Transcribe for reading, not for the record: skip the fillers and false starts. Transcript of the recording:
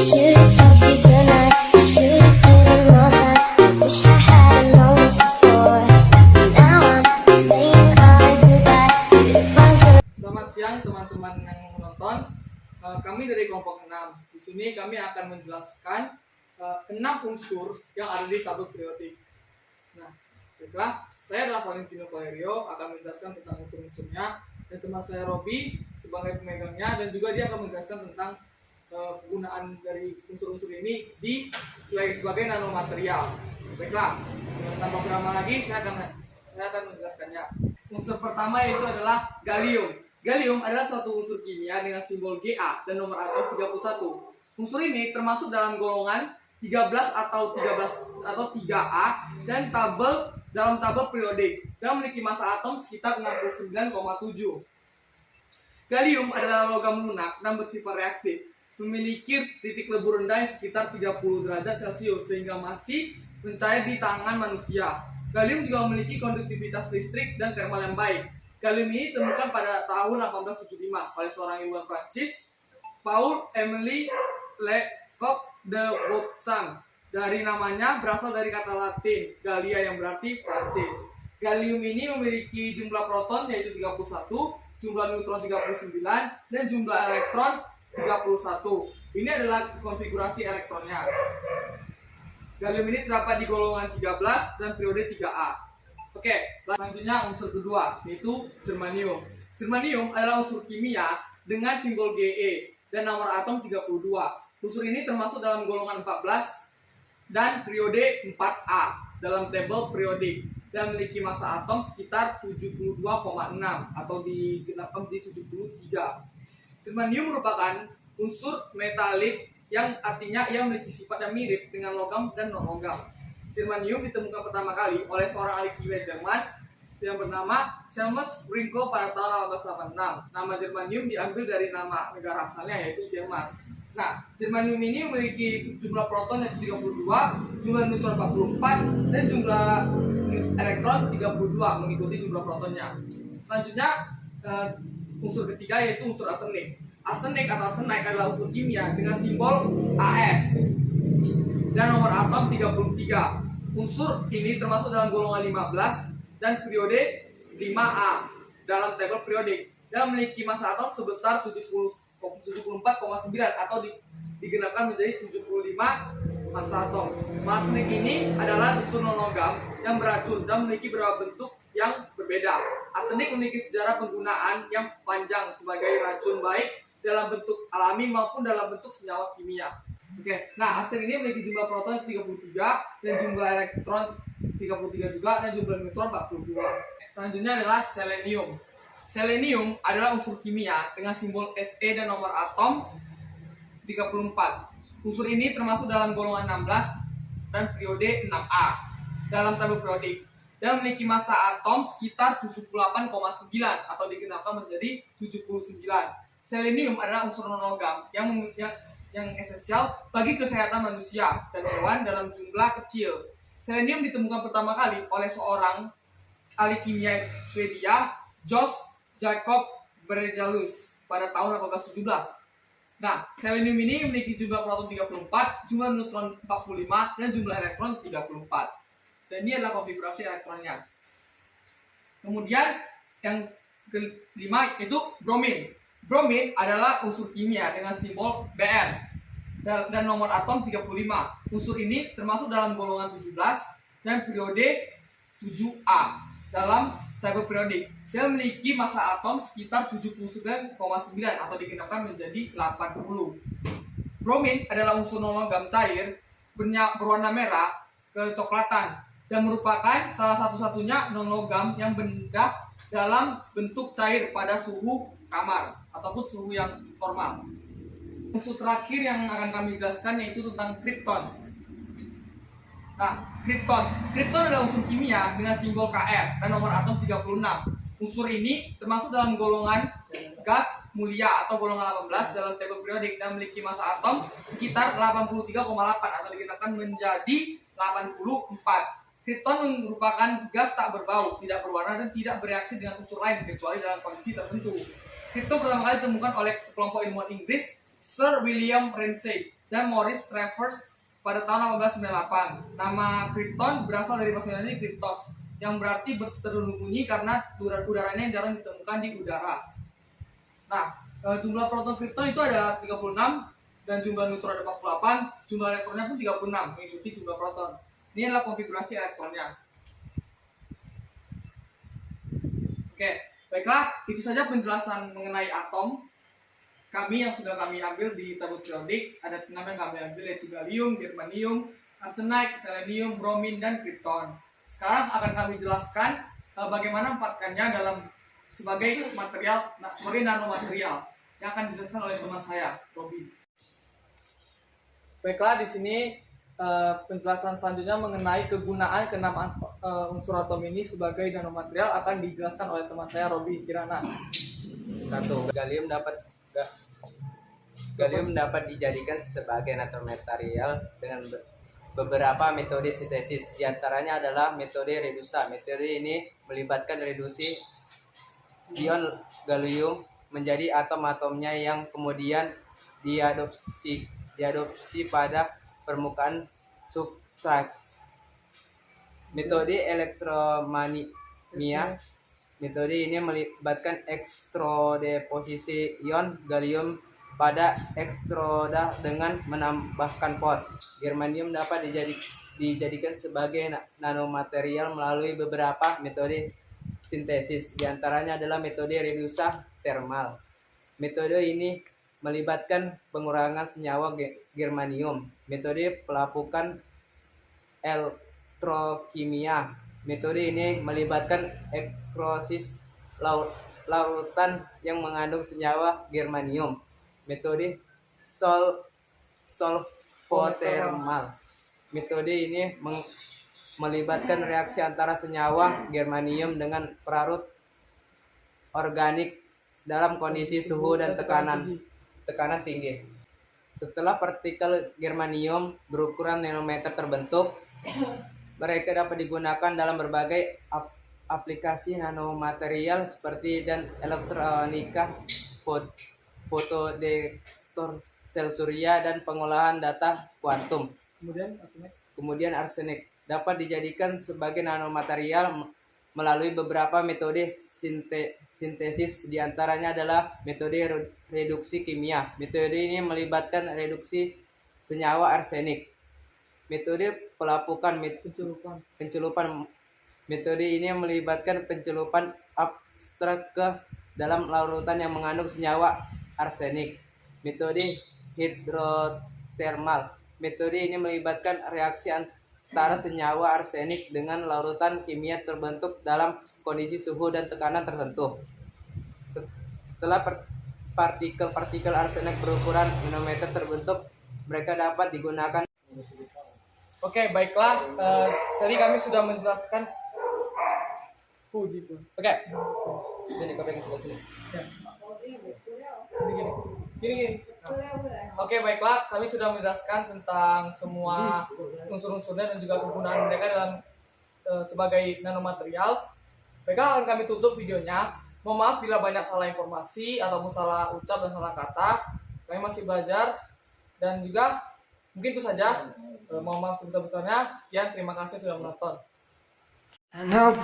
Should've told you goodnight, should've given more time. Wish I hadn't known this before. Now I'm saying our goodbye. It wasn't. Selamat siang teman-teman yang menonton. Kami dari kelompok 6. Di sini kami akan menjelaskan 6 unsur yang ada di tabel periodik. Nah, baiklah, saya adalah Valentino Valerio akan menjelaskan tentang unsur-unsurnya, dan teman saya Robi sebagai pemegangnya, dan juga dia akan menjelaskan tentang penggunaan dari unsur-unsur ini sebagai nanomaterial. Baiklah, tanpa berlama lagi saya akan menjelaskannya. Unsur pertama yaitu adalah gallium. Gallium adalah suatu unsur kimia dengan simbol Ga dan nomor atom 31. Unsur ini termasuk dalam golongan 13 atau 3A dan dalam tabel periodik dan memiliki massa atom sekitar 69,7. Gallium adalah logam lunak dan bersifat reaktif, memiliki titik lebur rendah yang sekitar 30 derajat Celcius sehingga masih mencair di tangan manusia. Gallium juga memiliki konduktivitas listrik dan termal yang baik. Gallium ini ditemukan pada tahun 1875 oleh seorang ilmuwan Prancis, Paul-Émile Lecoq de Beauxan. Dari namanya berasal dari kata Latin Gallia yang berarti Prancis. Gallium ini memiliki jumlah proton yaitu 31, jumlah neutron 39, dan jumlah elektron 31. Ini adalah konfigurasi elektronnya. Gallium ini terdapat di golongan 13 dan periode 3A. Oke, selanjutnya unsur kedua yaitu germanium. Germanium adalah unsur kimia dengan simbol Ge dan nomor atom 32. Unsur ini termasuk dalam golongan 14 dan periode 4A dalam tabel periodik dan memiliki massa atom sekitar 72,6 atau digenapkan di 73. Germanium merupakan unsur metalik yang artinya ia memiliki sifat yang mirip dengan logam dan non-logam. Germanium ditemukan pertama kali oleh seorang ahli kimia Jerman yang bernama Clemens Brinkel pada tahun 1886. Nama germanium diambil dari nama negara asalnya yaitu Jerman. Nah, germanium ini memiliki jumlah proton yaitu 32, jumlah neutron 44, dan jumlah elektron 32 mengikuti jumlah protonnya. Selanjutnya unsur ketiga yaitu unsur arsenik. Arsenik atau arsenide adalah unsur kimia dengan simbol As dan nomor atom 33. Unsur ini termasuk dalam golongan 15 dan periode 5A dalam tabel periodik dan memiliki massa atom sebesar 74,9 atau digenapkan menjadi 75 massa atom. Arsenik ini adalah unsur non-logam yang beracun dan memiliki beberapa bentuk yang berbeda. Arsenik memiliki sejarah penggunaan yang panjang sebagai racun baik dalam bentuk alami maupun dalam bentuk senyawa kimia. Oke, nah arsen ini memiliki jumlah proton 33 dan jumlah elektron 33 juga dan jumlah neutron 42. Selanjutnya adalah selenium. Selenium adalah unsur kimia dengan simbol Se dan nomor atom 34. Unsur ini termasuk dalam golongan 16 dan periode 6A dalam tabel periodik dan memiliki massa atom sekitar 78,9 atau digenapkan menjadi 79. Selenium adalah unsur non-logam yang esensial bagi kesehatan manusia dan hewan dalam jumlah kecil. Selenium ditemukan pertama kali oleh seorang ahli kimia Swedia, Jos Jacob Berzelius pada tahun 1817. Nah, selenium ini memiliki jumlah proton 34, jumlah neutron 45, dan jumlah elektron 34. Dan ini adalah konfigurasi elektronnya. Kemudian yang kelima itu bromin. Bromin adalah unsur kimia dengan simbol Br dan nomor atom 35. Unsur ini termasuk dalam golongan 17 dan periode 7A dalam tabel periodik. Dia memiliki massa atom sekitar 79,9 atau digenapkan menjadi 80. Bromin adalah unsur non-logam cair berwarna merah kecoklatan dan merupakan salah satu-satunya non-logam yang benda dalam bentuk cair pada suhu kamar ataupun suhu yang normal. Unsur terakhir yang akan kami jelaskan yaitu tentang krypton. Nah, krypton adalah unsur kimia dengan simbol Kr dan nomor atom 36. Unsur ini termasuk dalam golongan gas mulia atau golongan 18 dalam tabel periodik dan memiliki massa atom sekitar 83,8 atau digenapkan menjadi 84. Krypton merupakan gas tak berbau, tidak berwarna, dan tidak bereaksi dengan unsur lain kecuali dalam kondisi tertentu. Krypton pertama kali ditemukan oleh sekelompok ilmuwan Inggris, Sir William Ramsay dan Maurice Travers pada tahun 1898. Nama krypton berasal dari bahasa Yunani kryptos, yang berarti berseterumunyi karena udaranya yang jarang ditemukan di udara. Nah, jumlah proton krypton itu ada 36 dan jumlah neutron ada 48, jumlah elektronnya pun 36 mengikuti jumlah proton. Ini adalah konfigurasi elektronnya. Oke, baiklah, itu saja penjelasan mengenai atom yang sudah kami ambil di tabel periodik. Ada 6 yang kami ambil, yaitu gallium, germanium, arsenide, selenium, bromin, dan krypton. Sekarang akan kami jelaskan bagaimana empatkannya sebagai material, sebagai nanomaterial yang akan dijelaskan oleh teman saya, Robi. Baiklah, di sini penjelasan selanjutnya mengenai kegunaan ke-6 unsur atom ini sebagai nanomaterial akan dijelaskan oleh teman saya, Robi Kirana. 1. Gallium dapat dijadikan sebagai nanomaterial dengan beberapa metode sintesis. Di antaranya adalah metode redusa. Metode ini melibatkan reduksi ion gallium menjadi atom-atomnya yang kemudian diadopsi pada permukaan substrat. Metode elektromania. Metode ini melibatkan elektrodeposisi ion gallium pada elektroda dengan menambahkan pot. Germanium dapat dijadikan sebagai nanomaterial melalui beberapa metode sintesis. Di antaranya adalah metode redusa termal. Metode ini melibatkan pengurangan senyawa germanium. Metode pelapukan elektrokimia. Metode ini melibatkan ekrosis larutan yang mengandung senyawa germanium. Metode solvothermal. Metode ini melibatkan reaksi antara senyawa germanium dengan pelarut organik dalam kondisi suhu dan tekanan tinggi. Setelah partikel germanium berukuran nanometer terbentuk, mereka dapat digunakan dalam berbagai aplikasi nanomaterial seperti dan elektronika, fotodetektor sel surya, dan pengolahan data kuantum. Kemudian arsenik dapat dijadikan sebagai nanomaterial melalui beberapa metode sintesis. Di antaranya adalah metode reduksi kimia. Metode ini melibatkan reduksi senyawa arsenik. Metode pelapukan pencelupan. Metode ini melibatkan pencelupan abstrak ke dalam larutan yang mengandung senyawa arsenik. Metode hidrotermal. Metode ini melibatkan reaksi antara senyawa arsenik dengan larutan kimia terbentuk dalam kondisi suhu dan tekanan tertentu. Setelah partikel-partikel arsenik berukuran nanometer terbentuk, mereka dapat digunakan. Oke, baiklah. Tadi kami sudah menjelaskan. Puji Tuhan. Oke. Sini, kau pegang sebelah sini. Gini. Oke, baiklah. Kami sudah menjelaskan tentang semua unsur-unsurnya dan juga kegunaan mereka dalam sebagai nanomaterial. Baiklah, akan kami tutup videonya. Mohon maaf bila banyak salah informasi ataupun salah ucap dan salah kata. Kami masih belajar dan juga mungkin itu saja. Mohon maaf sebesar-besarnya. Sekian, terima kasih sudah menonton. I know you